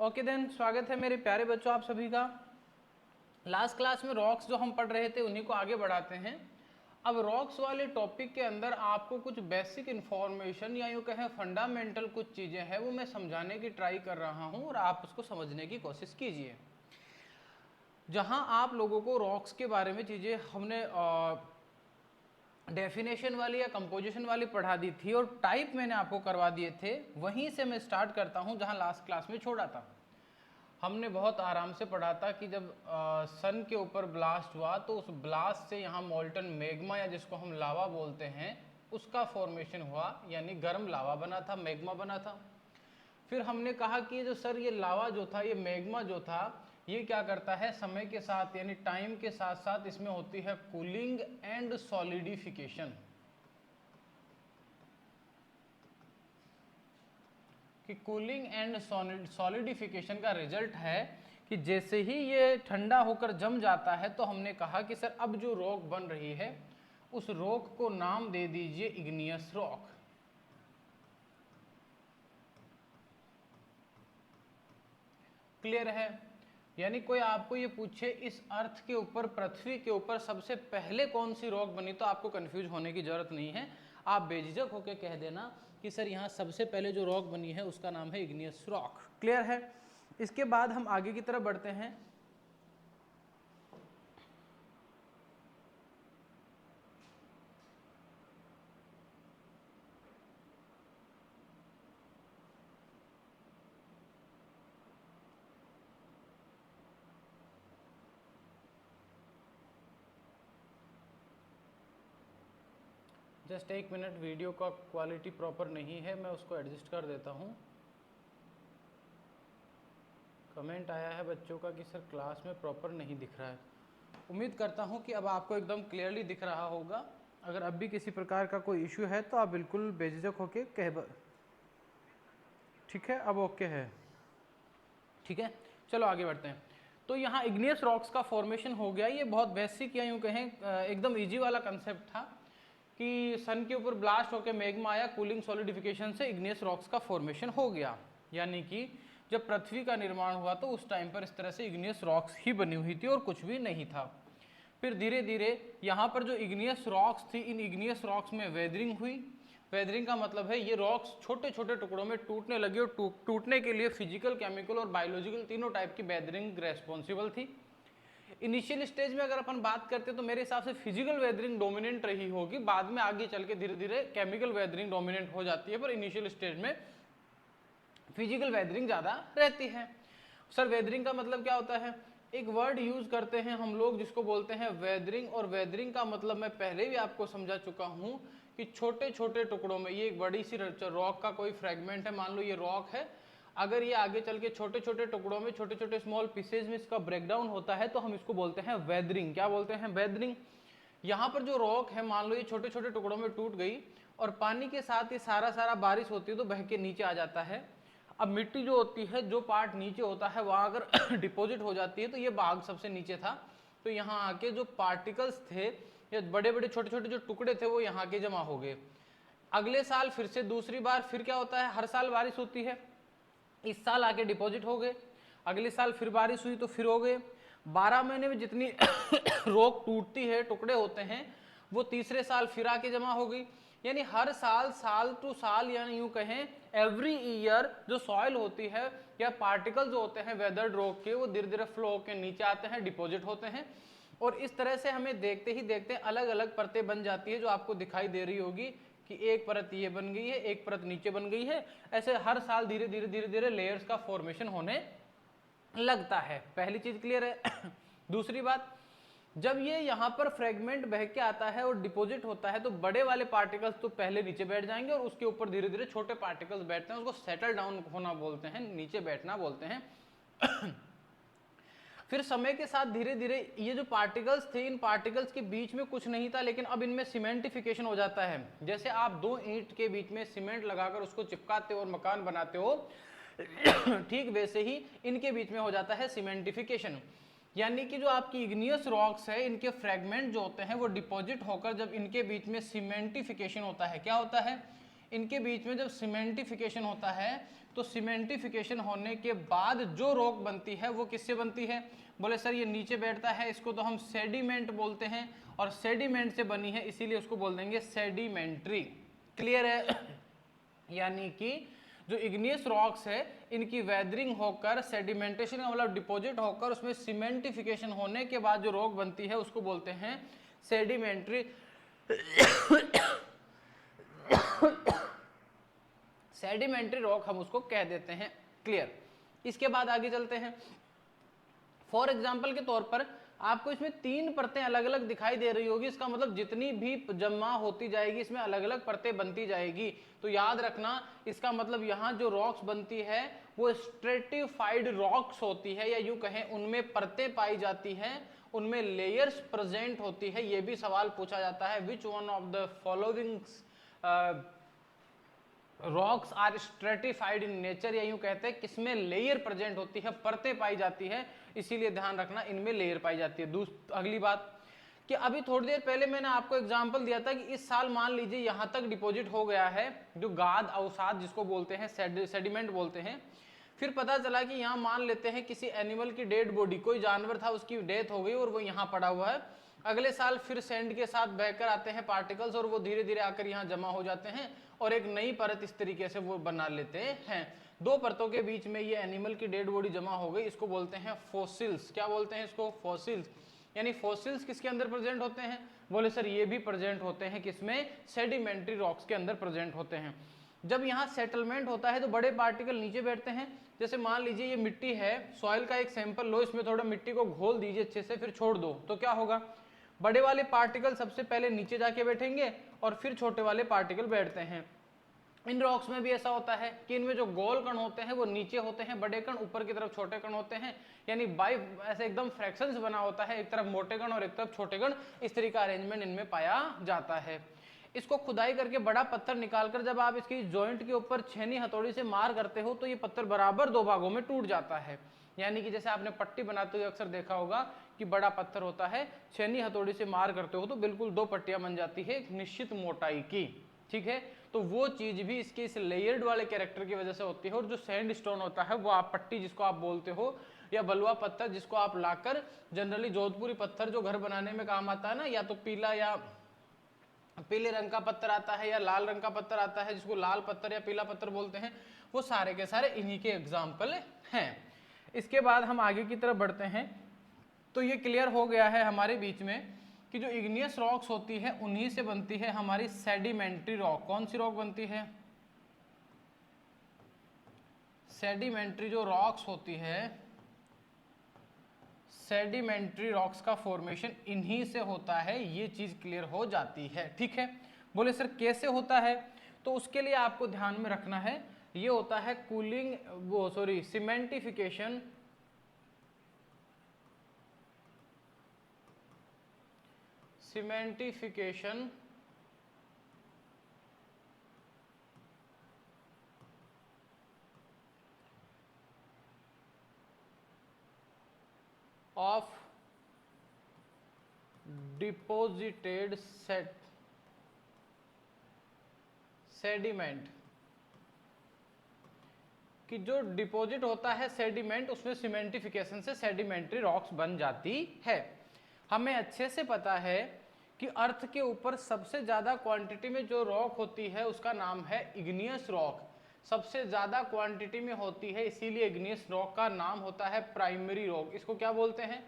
Okay then, स्वागत है मेरे प्यारे बच्चों आप सभी का। लास्ट क्लास में रॉक्स जो हम पढ़ रहे थे उन्हीं को आगे बढ़ाते हैं। अब रॉक्स वाले टॉपिक के अंदर आपको कुछ बेसिक इन्फॉर्मेशन या यूँ कहें फंडामेंटल कुछ चीज़ें हैं वो मैं समझाने की ट्राई कर रहा हूँ और आप उसको समझने की कोशिश कीजिए। जहाँ आप लोगों को रॉक्स के बारे में चीज़ें हमने डेफिनेशन वाली या कंपोजिशन वाली पढ़ा दी थी और टाइप मैंने आपको करवा दिए थे, वहीं से मैं स्टार्ट करता हूँ जहाँ लास्ट क्लास में छोड़ा था। हमने बहुत आराम से पढ़ा था कि जब सन के ऊपर ब्लास्ट हुआ तो उस ब्लास्ट से यहाँ मोल्टन मैग्मा या जिसको हम लावा बोलते हैं उसका फॉर्मेशन हुआ, यानी गर्म लावा बना था, मैग्मा बना था। फिर हमने कहा कि जो सर ये लावा जो था, ये मैग्मा जो था, ये क्या करता है समय के साथ यानी टाइम के साथ साथ इसमें होती है कूलिंग एंड सॉलिडिफिकेशन। कि कूलिंग एंड सॉलिडिफिकेशन का रिजल्ट है कि जैसे ही ये ठंडा होकर जम जाता है तो हमने कहा कि सर अब जो रॉक बन रही है उस रॉक को नाम दे दीजिए इग्नियस रॉक। क्लियर है? यानी कोई आपको ये पूछे इस अर्थ के ऊपर, पृथ्वी के ऊपर सबसे पहले कौन सी रॉक बनी, तो आपको कंफ्यूज होने की जरूरत नहीं है। आप बेझिझक होकर कह देना कि सर यहाँ सबसे पहले जो रॉक बनी है उसका नाम है इग्नियस रॉक। क्लियर है? इसके बाद हम आगे की तरफ बढ़ते हैं। जस्ट एक मिनट, वीडियो का क्वालिटी प्रॉपर नहीं है, मैं उसको एडजस्ट कर देता हूँ। कमेंट आया है बच्चों का कि सर क्लास में प्रॉपर नहीं दिख रहा है। उम्मीद करता हूँ कि अब आपको एकदम क्लियरली दिख रहा होगा। अगर अब भी किसी प्रकार का कोई इश्यू है तो आप बिल्कुल बेझिझक होके ठीक है, अब ओके है। ठीक है, चलो आगे बढ़ते हैं। तो यहाँ इग्नियस रॉक्स का फॉर्मेशन हो गया। ये बहुत बेसिक या यूँ कहें एकदम इजी वाला कंसेप्ट था कि सन के ऊपर ब्लास्ट होकर मैग्मा आया, कूलिंग सॉलिडिफिकेशन से इग्नियस रॉक्स का फॉर्मेशन हो गया। यानी कि जब पृथ्वी का निर्माण हुआ तो उस टाइम पर इस तरह से इग्नियस रॉक्स ही बनी हुई थी और कुछ भी नहीं था। फिर धीरे धीरे यहाँ पर जो इग्नियस रॉक्स थी, इन इग्नियस रॉक्स में वेदरिंग हुई। वेदरिंग का मतलब है ये रॉक्स छोटे छोटे टुकड़ों में टूटने लगी और टूटने के लिए फिजिकल, केमिकल और बायोलॉजिकल तीनों टाइप की वेदरिंग रेस्पॉन्सिबल थी। इनिशियल स्टेज में अगर अपन बात करते तो मेरे हिसाब से फिजिकल वेदरिंग डोमिनेंट रही होगी, बाद में आगे चल के धीरे धीरे केमिकल वेदरिंग डोमिनेंट हो जाती है, पर इनिशियल स्टेज में फिजिकल वेदरिंग ज़्यादा रहती है। सर वेदरिंग का मतलब क्या होता है? एक वर्ड यूज करते हैं हम लोग जिसको बोलते हैं वेदरिंग, और वेदरिंग का मतलब मैं पहले भी आपको समझा चुका हूं कि छोटे छोटे टुकड़ों में, ये एक बड़ी सी रॉक का कोई फ्रेगमेंट है, मान लो ये रॉक है, अगर ये आगे चल के छोटे छोटे टुकड़ों में, छोटे छोटे स्मॉल पीसेज में इसका ब्रेकडाउन होता है तो हम इसको बोलते हैं वेदरिंग। क्या बोलते हैं? वेदरिंग। यहाँ पर जो रॉक है मान लो ये छोटे छोटे टुकड़ों में टूट गई और पानी के साथ ये सारा बारिश होती है तो बह के नीचे आ जाता है। अब मिट्टी जो होती है, जो पार्ट नीचे होता है वहां अगर डिपॉजिट हो जाती है तो ये भाग सबसे नीचे था, तो यहाँ आके जो पार्टिकल्स थे या बड़े बड़े छोटे छोटे जो टुकड़े थे वो यहाँ के जमा हो गए। अगले साल फिर से दूसरी बार फिर क्या होता है, हर साल बारिश होती है, इस साल आके डिपॉजिट हो गए, अगले साल फिर बारिश हुई तो फिर हो गए। 12 महीने में जितनी रॉक टूटती है, टुकड़े होते हैं, वो तीसरे साल फिर आके जमा हो गई। यानी हर साल, साल टू साल, यानी यूं कहें एवरी ईयर जो सॉइल होती है या पार्टिकल जो होते हैं वेदर्ड रॉक के, वो धीरे धीरे फ्लो के नीचे आते हैं, डिपॉजिट होते हैं, और इस तरह से हमें देखते ही देखते अलग अलग परतें बन जाती है जो आपको दिखाई दे रही होगी कि एक परत ये बन गई है, एक परत नीचे बन गई है। ऐसे हर साल धीरे धीरे धीरे धीरे लेयर्स का फॉर्मेशन होने लगता है। पहली चीज क्लियर है। दूसरी बात, जब ये यहाँ पर फ्रेगमेंट बह के आता है और डिपॉजिट होता है तो बड़े वाले पार्टिकल्स तो पहले नीचे बैठ जाएंगे और उसके ऊपर धीरे धीरे छोटे पार्टिकल्स बैठते हैं, उसको सेटल डाउन होना बोलते हैं, नीचे बैठना बोलते हैं। फिर समय के साथ धीरे धीरे ये जो पार्टिकल्स थे, इन पार्टिकल्स के बीच में कुछ नहीं था, लेकिन अब इनमें सीमेंटिफिकेशन हो जाता है। जैसे आप दो ईंट के बीच में सीमेंट लगाकर उसको चिपकाते हो और मकान बनाते हो, ठीक वैसे ही इनके बीच में हो जाता है सीमेंटिफिकेशन। यानी कि जो आपकी इग्नियस रॉक्स है, इनके फ्रेगमेंट जो होते हैं वो डिपॉजिट होकर जब इनके बीच में सीमेंटिफिकेशन होता है, क्या होता है, इनके बीच में जब सीमेंटिफिकेशन होता है तो सीमेंटिफिकेशन होने के बाद जो रॉक बनती है वो किससे बनती है? बोले सर ये नीचे बैठता है, इसको तो हम सेडिमेंट बोलते हैं, और सेडिमेंट से बनी है इसीलिए उसको बोल देंगे सेडिमेंट्री। क्लियर है? यानी कि जो इग्नियस रॉक्स है इनकी वेदरिंग होकर, सेडिमेंटेशन का मतलब डिपॉजिट होकर उसमें सीमेंटिफिकेशन होने के बाद जो रॉक बनती है उसको बोलते हैं सेडिमेंट्री सेडिमेंट्री रॉक हम उसको कह देते हैं। क्लियर? इसके बाद आगे चलते हैं। फॉर एग्जाम्पल के तौर पर आपको इसमें 3 परतें अलग अलग दिखाई दे रही होगी, इसका मतलब जितनी भी जमा होती जाएगी इसमें अलग अलग परतें बनती जाएगी। तो याद रखना इसका मतलब यहाँ जो रॉक्स बनती है वो स्ट्रेटिफाइड रॉक्स होती है, या यूं कहें उनमें परतें पाई जाती हैं, उनमें लेयर्स प्रेजेंट होती है। ये भी सवाल पूछा जाता है, which one of the following rocks are stratified in nature, या यूं कहते हैं किसमें लेयर प्रेजेंट होती है, परतें पाई जाती है, इसीलिए ध्यान रखना इनमें लेयर पाई जाती है। अगली बात कि अभी थोड़ी देर पहले मैंने आपको एग्जांपल दिया था कि इस साल मान लीजिए यहां तक डिपॉजिट हो गया है, जो गाद अवसाद जिसको बोलते हैं, सेडिमेंट बोलते हैं। फिर पता चला कि यहाँ मान लेते हैं किसी एनिमल की डेड बॉडी, कोई जानवर था उसकी डेथ हो गई और वो यहाँ पड़ा हुआ है। अगले साल फिर सैंड के साथ बहकर आते हैं पार्टिकल्स और वो धीरे धीरे आकर यहाँ जमा हो जाते हैं और एक नई परत इस तरीके से वो बना लेते हैं। 2 परतों के बीच में ये एनिमल की डेड बॉडी जमा हो गई, इसको बोलते हैं फॉसिल्स। क्या बोलते हैं इसको? फॉसिल्स। यानी फॉसिल्स किसके अंदर प्रेजेंट होते हैं? बोले सर ये भी प्रेजेंट होते हैं किसमें? सेडिमेंट्री रॉक्स के अंदर प्रेजेंट होते हैं। जब यहाँ सेटलमेंट होता है तो बड़े पार्टिकल नीचे बैठते हैं। जैसे मान लीजिए ये मिट्टी है, सॉइल का एक सैंपल लो, इसमें थोड़ा मिट्टी को घोल दीजिए अच्छे से, फिर छोड़ दो, तो क्या होगा? बड़े वाले पार्टिकल सबसे पहले नीचे जाके बैठेंगे और फिर छोटे वाले पार्टिकल बैठते हैं। इन रॉक्स में भी ऐसा होता है कि इनमें जो गोल कण होते हैं वो नीचे होते हैं, बड़े कण ऊपर की तरफ छोटे कण होते हैं, यानी बाई ऐसे एकदम फ्रैक्शंस बना होता है, एक तरफ मोटे कण और एक तरफ छोटे कण, इस तरह का अरेंजमेंट इनमें पाया जाता है। इसको खुदाई करके बड़ा पत्थर निकालकर जब आप इसकी जॉइंट के ऊपर छेनी हथौड़ी से मार करते हो तो ये पत्थर बराबर 2 भागों में टूट जाता है। यानी कि जैसे आपने पट्टी बनाते हुए अक्सर देखा होगा कि बड़ा पत्थर होता है, छेनी हथौड़ी से मार करते हो तो बिल्कुल 2 पट्टियां बन जाती है एक निश्चित मोटाई की। ठीक है, तो वो चीज भी इसके इस लेयर्ड वाले कैरेक्टर की वजह से होती है। और जो सैंड स्टोन होता है वो आप पट्टी जिसको आप बोलते हो, या बलुआ पत्थर जिसको आप लाकर, जनरली जोधपुरी पत्थर जो घर बनाने में काम आता है ना, या तो पीला या पीले रंग का पत्थर आता है या लाल रंग का पत्थर आता है जिसको लाल पत्थर या पीला पत्थर बोलते हैं, वो सारे के सारे इन्हीं के एग्जाम्पल हैं। इसके बाद हम आगे की तरफ बढ़ते हैं। तो ये क्लियर हो गया है हमारे बीच में कि जो इग्नियस रॉक्स होती है उन्हीं से बनती है हमारी सेडिमेंट्री रॉक। कौन सी रॉक बनती है? सेडिमेंट्री जो रॉक्स होती है, सेडिमेंट्री रॉक्स का फॉर्मेशन इन्हीं से होता है, ये चीज क्लियर हो जाती है। ठीक है, बोले सर कैसे होता है? तो उसके लिए आपको ध्यान में रखना है, ये होता है कूलिंग, वो सॉरी सीमेंटिफिकेशन of deposited सेडिमेंट, कि जो डिपॉजिट होता है सेडिमेंट उसमें सीमेंटिफिकेशन से सेडिमेंट्री रॉक्स बन जाती है। हमें अच्छे से पता है कि अर्थ के ऊपर सबसे ज्यादा क्वांटिटी में जो रॉक होती है उसका नाम है इग्नियस रॉक। सबसे ज्यादा क्वांटिटी में होती है, इसीलिए इग्नियस रॉक का नाम होता है प्राइमरी रॉक। इसको क्या बोलते हैं?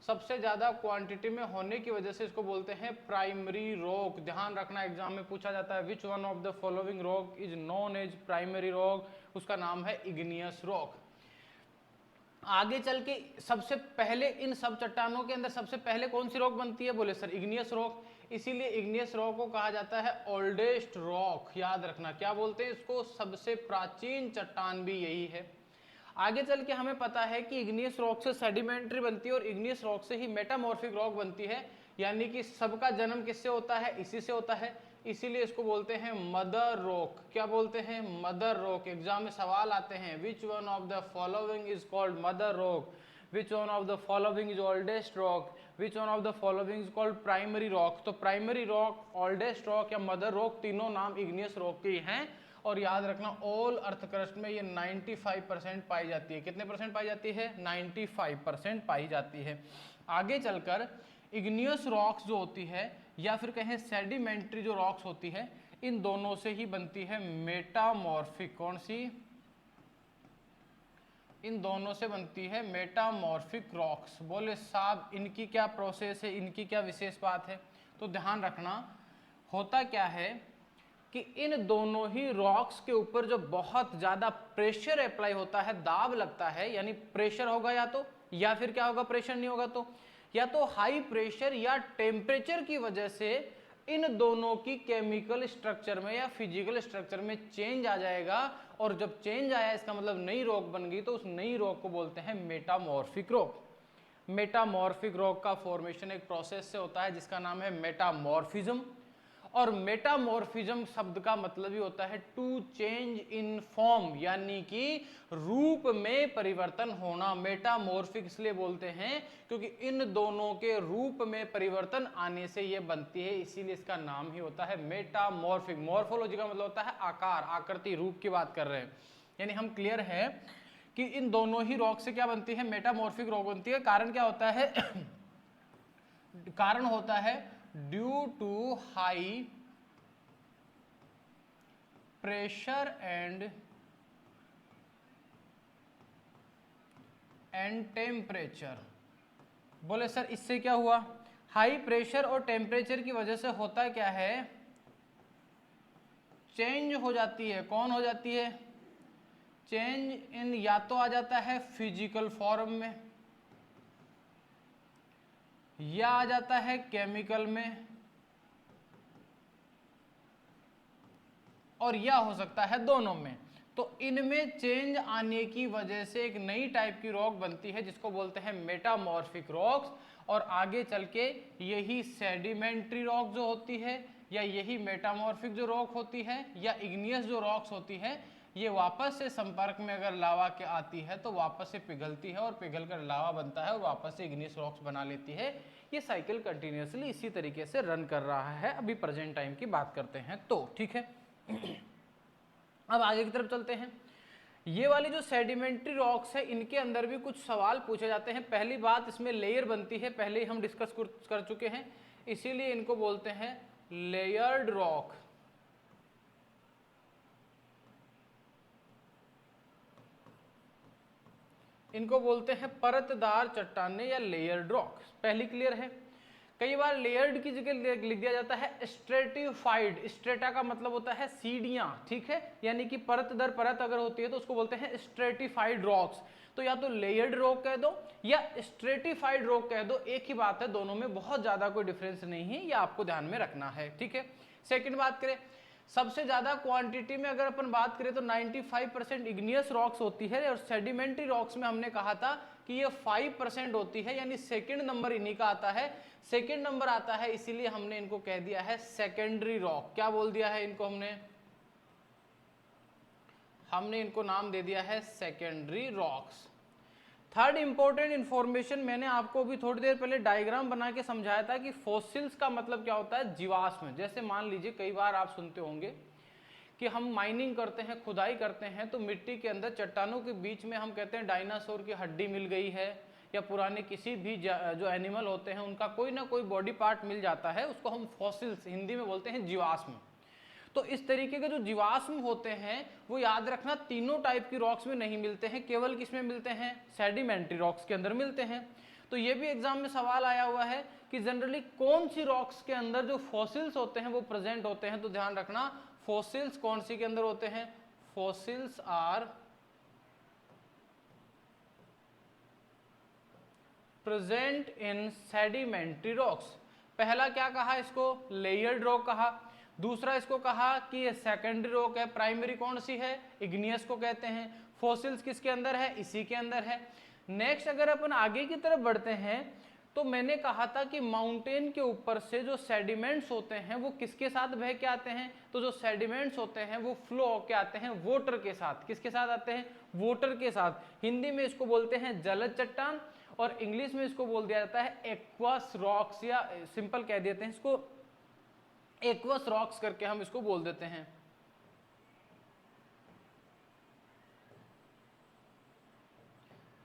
सबसे ज्यादा क्वांटिटी में होने की वजह से इसको बोलते हैं प्राइमरी रॉक। ध्यान रखना, एग्जाम में पूछा जाता है which one of the following rock is known as primary rock, उसका नाम है इग्नियस रॉक। आगे चल के सबसे पहले इन सब चट्टानों के अंदर सबसे पहले कौन सी रॉक बनती है? बोले सर इग्नियस रॉक। इसीलिए इग्नियस रॉक को कहा जाता है ओल्डेस्ट रॉक। याद रखना, क्या बोलते हैं इसको? सबसे प्राचीन चट्टान भी यही है। आगे चल के हमें पता है कि इग्नियस रॉक से सेडिमेंट्री बनती है और इग्नियस रॉक से ही मेटामॉर्फिक रॉक बनती है, यानी कि सबका जन्म किससे होता है? इसी से होता है, इसीलिए इसको बोलते हैं मदर रॉक। क्या बोलते हैं? Mother rock. एग्जाम में सवाल आते हैं विच one of the following is called mother rock, which one of the following is oldest rock, which one of the following is called primary rock. तो प्राइमरी रॉक, ओल्डेस्ट रॉक या mother rock, तीनों नाम igneous rock के हैं। और याद रखना all earth crust में ये 95% पाई जाती है। कितने परसेंट पाई जाती है? 95% पाई जाती है। आगे चलकर इग्नियस रॉक्स जो होती है या फिर कहें सेडिमेंट्री जो रॉक्स होती है, इन दोनों से ही बनती है मेटामॉर्फिक। कौन सी? इन दोनों से बनती है मेटामॉर्फिक रॉक्स। बोले साहब इनकी क्या प्रोसेस है, इनकी क्या विशेष बात है? तो ध्यान रखना, होता क्या है कि इन दोनों ही रॉक्स के ऊपर जो बहुत ज्यादा प्रेशर अप्लाई होता है, दाब लगता है, यानी प्रेशर होगा या तो, या फिर क्या होगा, प्रेशर नहीं होगा तो, या तो हाई प्रेशर या टेम्परेचर की वजह से इन दोनों की केमिकल स्ट्रक्चर में या फिजिकल स्ट्रक्चर में चेंज आ जाएगा। और जब चेंज आया इसका मतलब नई रॉक बन गई, तो उस नई रॉक को बोलते हैं मेटामॉर्फिक रॉक। मेटामॉर्फिक रॉक का फॉर्मेशन एक प्रोसेस से होता है जिसका नाम है मेटामॉर्फिज्म। और मेटामॉर्फिज्म शब्द का मतलब ही होता है टू चेंज इन फॉर्म, यानी कि रूप में परिवर्तन होना। मेटामॉर्फिक इसलिए बोलते हैं क्योंकि इन दोनों के रूप में परिवर्तन आने से ये बनती है, इसीलिए इसका नाम ही होता है मेटामॉर्फिक। मॉर्फोलॉजी का मतलब होता है आकार, आकृति, रूप की बात कर रहे हैं। यानी हम क्लियर है कि इन दोनों ही रॉक से क्या बनती है? मेटामॉर्फिक रॉक बनती है। कारण क्या होता है? कारण होता है due to high pressure and temperature. बोले सर इससे क्या हुआ? हाई प्रेशर और टेम्परेचर की वजह से होता क्या है? चेंज हो जाती है। कौन हो जाती है? चेंज इन, या तो आ जाता है फिजिकल फॉर्म में, या आ जाता है केमिकल में, और या हो सकता है दोनों में। तो इनमें चेंज आने की वजह से एक नई टाइप की रॉक बनती है जिसको बोलते हैं मेटामॉर्फिक रॉक्स। और आगे चल के यही सेडिमेंट्री रॉक जो होती है, या यही मेटामॉर्फिक जो रॉक होती है, या इग्नियस जो रॉक्स होती है, ये वापस से संपर्क में अगर लावा के आती है तो वापस से पिघलती है, और पिघल कर लावा बनता है और वापस से इग्नियस रॉक्स बना लेती है। ये साइकिल कंटिन्यूसली इसी तरीके से रन कर रहा है। अभी प्रेजेंट टाइम की बात करते हैं तो ठीक है। अब आगे की तरफ चलते हैं। ये वाली जो सेडिमेंट्री रॉक्स है, इनके अंदर भी कुछ सवाल पूछे जाते हैं। पहली बात, इसमें लेयर बनती है, पहले ही हम डिस्कस कर चुके हैं, इसीलिए इनको बोलते हैं लेयर्ड रॉक। इनको बोलते हैं परतदार चट्टानें या लेयर्ड रॉक। पहली क्लियर है। कई बार लेयर्ड की जगह लिख दिया जाता है स्ट्रेटिफाइड। स्ट्रेटा का मतलब होता है सीढ़ियां, ठीक है, यानी कि परत दर परत अगर होती है तो उसको बोलते हैं स्ट्रेटिफाइड रॉक्स। तो या तो लेयर्ड रॉक कह दो या स्ट्रेटिफाइड रॉक कह दो, एक ही बात है, दोनों में बहुत ज्यादा कोई डिफरेंस नहीं है, ये आपको ध्यान में रखना है, ठीक है। सेकंड बात करें, सबसे ज्यादा क्वांटिटी में अगर अपन बात करें तो 95% इग्नियस रॉक्स होती है, और सेडिमेंट्री रॉक्स में हमने कहा था कि ये 5% होती है, यानी सेकंड नंबर इन्हीं का आता है। सेकंड नंबर आता है इसीलिए हमने इनको कह दिया है सेकेंडरी रॉक। क्या बोल दिया है इनको? हमने इनको नाम दे दिया है secondary rocks. Third important information, मैंने आपको भी थोड़ी देर पहले डायग्राम बना के समझाया था कि फॉसिल्स का मतलब क्या होता है, जीवाश्म। जैसे मान लीजिए कई बार आप सुनते होंगे कि हम माइनिंग करते हैं, खुदाई करते हैं, तो मिट्टी के अंदर चट्टानों के बीच में हम कहते हैं डायनासोर की हड्डी मिल गई है, या पुराने किसी भी जो एनिमल होते हैं उनका कोई ना कोई बॉडी पार्ट मिल जाता है, उसको हम फॉसिल्स हिंदी में बोलते हैं जीवाश्म। तो इस तरीके के जो जीवाश्म होते हैं वो याद रखना तीनों टाइप की रॉक्स में नहीं मिलते हैं, केवल किसमें मिलते हैं? सेडिमेंट्री रॉक्स के अंदर मिलते हैं। तो ये भी एग्जाम में सवाल आया हुआ है कि जनरली कौन सी रॉक्स के अंदर जो फॉसिल्स होते हैं वो प्रेजेंट होते हैं। तो ध्यान रखना, फॉसिल्स कौन सी के अंदर होते हैं? Fossils are present in sedimentary rocks. पहला क्या कहा इसको? लेयर्ड रॉक कहा। दूसरा इसको कहा कि ये सेकेंडरी रॉक है। प्राइमरी कौन सी है? इग्नियस को कहते हैं। फॉसिल्स किसके अंदर है? इसी के अंदर है। नेक्स्ट अगर अपन आगे की तरफ बढ़ते हैं तो मैंने कहा था कि माउंटेन के ऊपर से जो सेडिमेंट्स होते हैं वो किसके साथ बह के आते हैं? तो जो सेडिमेंट्स होते हैं वो फ्लो होके आते हैं वाटर के साथ। किसके साथ आते हैं? वाटर के साथ। हिंदी में इसको बोलते हैं जलज चट्टान, और इंग्लिश में इसको बोल दिया जाता है एक्वस रॉक्स, या सिंपल कह देते हैं इसको एक्वस रॉक्स करके हम इसको बोल देते हैं।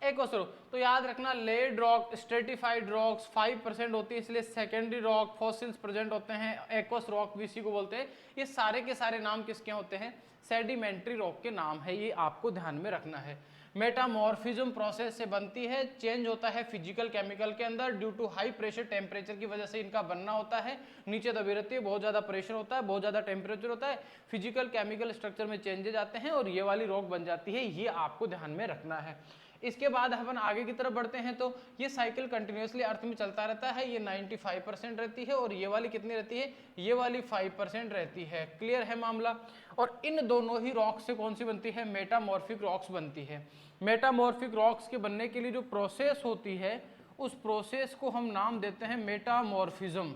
एक्वस रॉक, तो याद रखना लेड रॉक, स्ट्रेटिफाइड रॉक्स 5% होती है, इसलिए सेकेंडरी रॉक फॉसिल्स प्रेजेंट होते हैं, एक्वस रॉक भी इसी को बोलते हैं। ये सारे के सारे नाम किसके होते हैं? सेडिमेंट्री रॉक के नाम है, ये आपको ध्यान में रखना है। मेटामॉर्फिज्म प्रोसेस से बनती है, चेंज होता है फिजिकल केमिकल के अंदर, due to high pressure temperature की वजह से इनका बनना होता है, नीचे दबी रहती है, बहुत ज़्यादा प्रेशर होता है, बहुत ज़्यादा टेम्परेचर होता है, फिजिकल केमिकल स्ट्रक्चर में चेंजेज आते हैं और ये वाली रॉक बन जाती है, ये आपको ध्यान में रखना है। इसके बाद अपन आगे की तरफ बढ़ते हैं, तो ये साइकिल कंटिन्यूसली अर्थ में चलता रहता है, ये 95% रहती है और ये वाली कितनी रहती है? ये वाली 5% रहती है। क्लियर है मामला? और इन दोनों ही रॉक्स से कौन सी बनती है? मेटामॉर्फिक रॉक्स बनती है। मेटामॉर्फिक रॉक्स के बनने के लिए जो प्रोसेस होती है, उस प्रोसेस को हम नाम देते हैं मेटामॉर्फिज्म।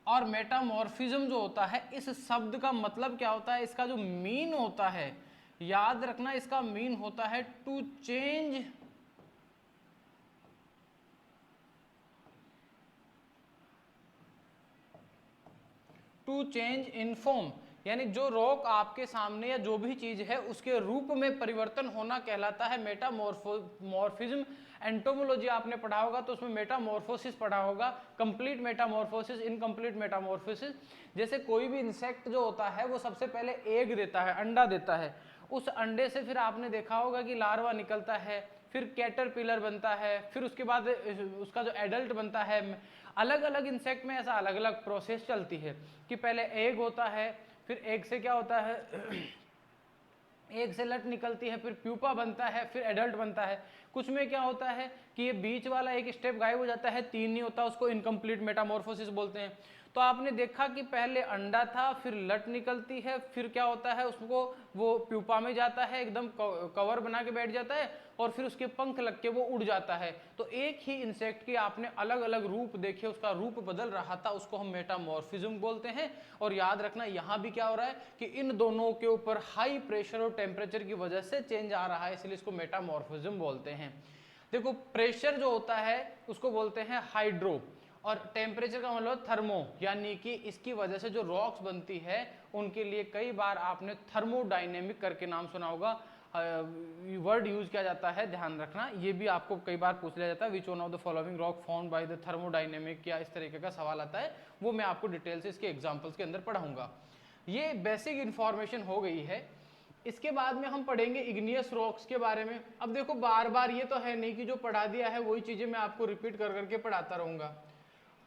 और मेटामॉर्फिज्म जो होता है, इस शब्द का मतलब क्या होता है? इसका जो मीन होता है, याद रखना, इसका मीन होता है टू चेंज इन फॉर्म, यानी जो रॉक आपके सामने या जो भी चीज है उसके रूप में परिवर्तन होना कहलाता है मेटामॉर्फिज्म। एंटोमोलॉजी आपने पढ़ा होगा तो उसमें मेटामॉर्फोसिस पढ़ा होगा, कंप्लीट मेटामॉर्फोसिस, इनकम्प्लीट मेटामॉर्फोसिस। जैसे कोई भी इंसेक्ट जो होता है वो सबसे पहले एग देता है, अंडा देता है, उस अंडे से फिर आपने देखा होगा कि लार्वा निकलता है, फिर कैटरपिलर बनता है, फिर उसके बाद उसका जो एडल्ट बनता है। अलग अलग इंसेक्ट में ऐसा अलग अलग प्रोसेस चलती है कि पहले एग होता है, फिर एग से क्या होता है एग से लट निकलती है, फिर प्यूपा बनता है, फिर एडल्ट बनता है। कुछ में क्या होता है कि ये बीच वाला एक स्टेप गायब हो जाता है, 3 नहीं होता, उसको इनकम्प्लीट मेटामॉर्फोसिस बोलते हैं। तो आपने देखा कि पहले अंडा था, फिर लट निकलती है, फिर क्या होता है उसको वो प्यूपा में जाता है, एकदम कवर बना के बैठ जाता है, और फिर उसके पंख लग के वो उड़ जाता है। तो एक ही इंसेक्ट की आपने अलग अलग रूप देखे, उसका रूप बदल रहा था, उसको हम मेटामॉर्फिज्म बोलते हैं। और याद रखना यहाँ भी क्या हो रहा है कि इन दोनों के ऊपर हाई प्रेशर और टेम्परेचर की वजह से चेंज आ रहा है, इसलिए इसको मेटामॉर्फिज्म बोलते हैं। देखो, प्रेशर जो होता है उसको बोलते हैं हाइड्रो, और टेम्परेचर का मतलब थर्मो, यानी कि इसकी वजह से जो रॉक्स बनती है उनके लिए कई बार आपने थर्मोडायनेमिक करके नाम सुना होगा, वर्ड यूज किया जाता है, ध्यान रखना। ये भी आपको कई बार पूछ लिया जाता है, which one of the following rock found by the thermodynamic, या इस तरीके का सवाल आता है, वो मैं आपको डिटेल से इसके एग्जांपल्स के अंदर पढ़ाऊंगा। ये बेसिक इंफॉर्मेशन हो गई है। इसके बाद में हम पढ़ेंगे इग्नियस रॉक्स के बारे में। अब देखो, बार बार ये तो है नहीं कि जो पढ़ा दिया है वही चीजें मैं आपको रिपीट कर करके पढ़ाता रहूंगा।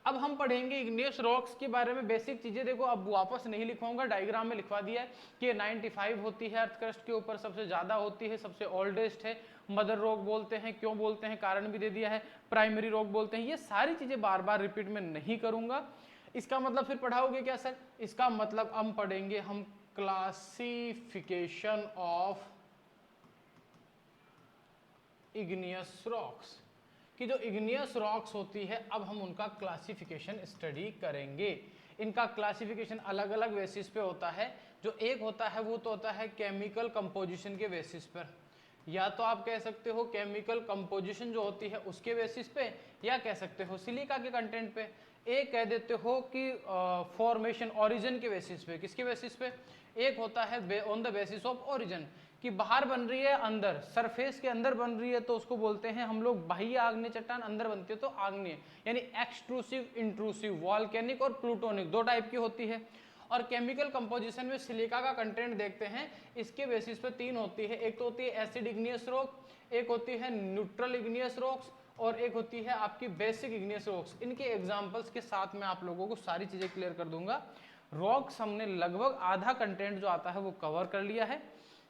अब हम पढ़ेंगे इग्नियस रॉक्स के बारे में बेसिक चीजें। देखो, अब वापस नहीं लिखवाऊंगा, डायग्राम में लिखवा दिया है कि 95 होती है अर्थ क्रस्ट के ऊपर, सबसे ज्यादा होती है, सबसे ओल्डेस्ट है, मदर रॉक बोलते हैं। क्यों बोलते हैं कारण भी दे दिया है, प्राइमरी रॉक बोलते हैं। ये सारी चीजें बार बार रिपीट में नहीं करूंगा। इसका मतलब फिर पढ़ाओगे क्या सर? इसका मतलब हम पढ़ेंगे हम क्लासिफिकेशन ऑफ इग्नियस रॉक्स, कि जो इग्नियस रॉक्स होती है अब हम उनका क्लासिफिकेशन स्टडी करेंगे। इनका क्लासिफिकेशन अलग अलग बेसिस पे होता है। जो एक होता है वो तो होता है केमिकल कंपोजिशन के बेसिस पर, या तो आप कह सकते हो केमिकल कंपोजिशन जो होती है उसके बेसिस पे, या कह सकते हो सिलिका के कंटेंट पे, एक कह देते हो कि फॉर्मेशन ओरिजिन के बेसिस पे। किसके बेसिस पे? एक होता है on the basis of origin, कि बाहर बन रही है अंदर, सरफेस के अंदर बन रही है तो उसको बोलते हैं हम लोग बाह्य आग्नेय चट्टान, अंदर बनती है तो आग्नेय, यानी एक्सट्रूसिव, इंट्रूसिव, वॉल्केनिक और प्लूटोनिक, 2 टाइप की होती है। और केमिकल कंपोजिशन में सिलिका का कंटेंट देखते हैं, इसके बेसिस पे 3 होती है। एक तो होती है एसिड इग्नियस रॉक, एक होती है न्यूट्रल इग्नियस रॉक्स, और एक होती है आपकी बेसिक इग्नियस रॉक्स। इनके एग्जांपल्स के साथ मैं आप लोगों को सारी चीजें क्लियर कर दूंगा। रॉक्स हमने लगभग आधा कंटेंट जो आता है वो कवर कर लिया है,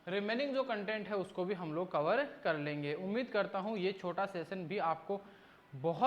रिमेनिंग जो कंटेंट है उसको भी हम लोग कवर कर लेंगे। उम्मीद करता हूँ ये छोटा सेशन भी आपको बहुत